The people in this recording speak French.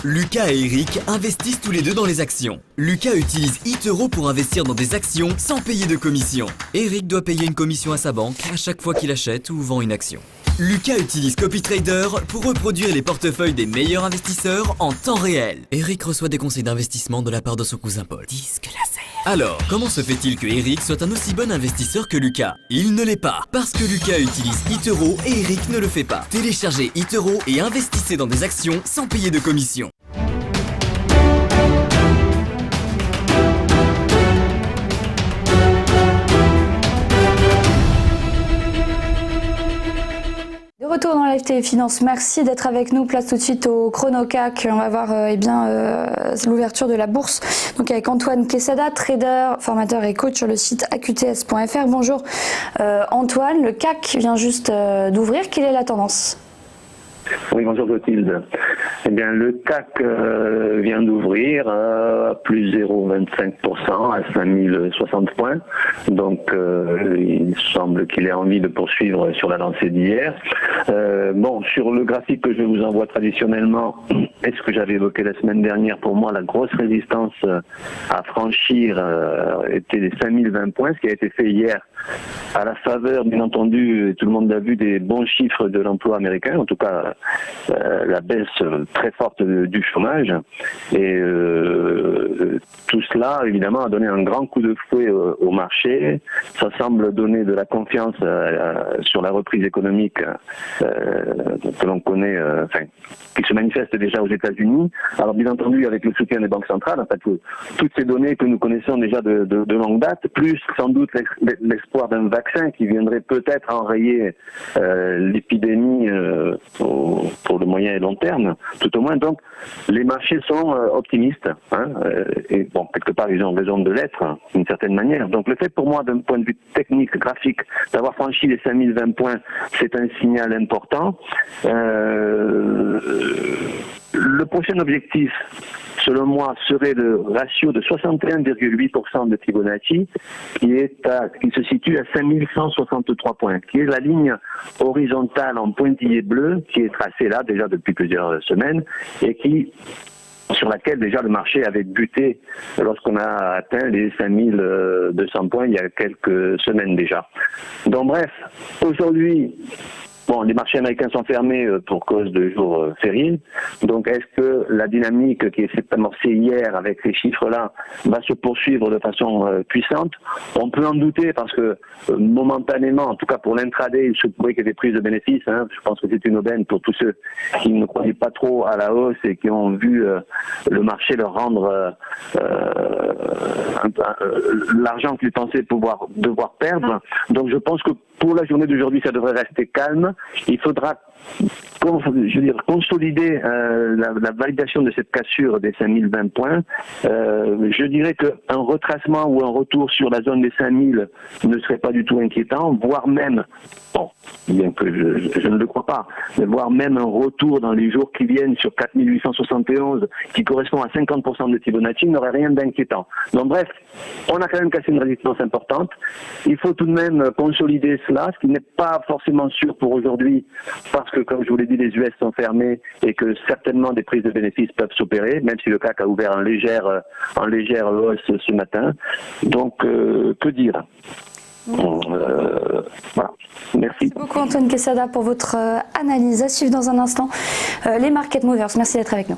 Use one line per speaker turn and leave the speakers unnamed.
Lucas et Eric investissent tous les deux dans les actions. Lucas utilise eToro pour investir dans des actions sans payer de commission. Eric doit payer une commission à sa banque à chaque fois qu'il achète ou vend une action. Lucas utilise CopyTrader pour reproduire les portefeuilles des meilleurs investisseurs en temps réel. Eric reçoit des conseils d'investissement de la part de son cousin Paul. Disque laser. Alors, comment se fait-il que Eric soit un aussi bon investisseur que Lucas? Il ne l'est pas, parce que Lucas utilise eToro et Eric ne le fait pas. Téléchargez eToro et investissez dans des actions sans payer de commission.
De retour dans l'AFT Finance, merci d'être avec nous. Place tout de suite au ChronoCAC. On va voir l'ouverture de la bourse. Donc avec Antoine Quesada, trader, formateur et coach sur le site aqts.fr. Bonjour Antoine, le CAC vient juste d'ouvrir. Quelle est la tendance ?
Oui, bonjour Clotilde. Eh bien, le CAC vient d'ouvrir plus 0,25% à 5060 points. Donc, il semble qu'il ait envie de poursuivre sur la lancée d'hier. Bon, sur le graphique que je vous envoie traditionnellement, et ce que j'avais évoqué la semaine dernière, pour moi, la grosse résistance à franchir était les 5020 points, ce qui a été fait hier à la faveur, bien entendu, et tout le monde l'a vu, des bons chiffres de l'emploi américain, en tout cas la baisse très forte du chômage. Et tout cela, évidemment, a donné un grand coup de fouet au marché. Ça semble donner de la confiance sur la reprise économique que l'on connaît, qui se manifeste déjà aux États-Unis. Alors, bien entendu, avec le soutien des banques centrales, en fait, toutes ces données que nous connaissons déjà de longue date, plus sans doute l'espoir d'un vaccin qui viendrait peut-être enrayer l'épidémie pour le moyen et long terme, tout au moins. Donc, les marchés sont optimistes, et bon, quelque part, ils ont raison de l'être, d'une certaine manière. Donc, le fait pour moi, d'un point de vue technique, graphique, d'avoir franchi les 5020 points, c'est un signal important. Le prochain objectif, selon moi, serait le ratio de 61,8% de Fibonacci, qui se situe à 5163 points, qui est la ligne horizontale en pointillé bleu, qui est tracée là déjà depuis plusieurs semaines, et sur laquelle déjà le marché avait buté lorsqu'on a atteint les 5200 points il y a quelques semaines déjà. Donc bref, aujourd'hui, bon, les marchés américains sont fermés pour cause de jours fériés. Donc, est-ce que la dynamique qui s'est amorcée hier avec ces chiffres-là va se poursuivre de façon puissante? On peut en douter parce que momentanément, en tout cas pour l'intraday, il se pourrait qu'il y ait des prises de bénéfices. Je pense que c'est une aubaine pour tous ceux qui ne croyaient pas trop à la hausse et qui ont vu le marché leur rendre l'argent qu'ils pensaient devoir perdre. Donc, je pense que pour la journée d'aujourd'hui, ça devrait rester calme. Il faudra consolider la validation de cette cassure des 5020 points. Je dirais qu'un retracement ou un retour sur la zone des 5000 ne serait pas du tout inquiétant, voire même, bon, bien que je ne le crois pas, mais voire même un retour dans les jours qui viennent sur 4871, qui correspond à 50% de Fibonacci, n'aurait rien d'inquiétant. Donc bref, on a quand même cassé une résistance importante. Il faut tout de même consolider cela, ce qui n'est pas forcément sûr pour aujourd'hui, parce que, comme je vous l'ai dit, les US sont fermés et que certainement des prises de bénéfices peuvent s'opérer, même si le CAC a ouvert en légère hausse ce matin. Donc, que dire? Voilà. Merci.
Merci beaucoup Antoine Quesada pour votre analyse. À suivre dans un instant les Market Movers. Merci d'être avec nous.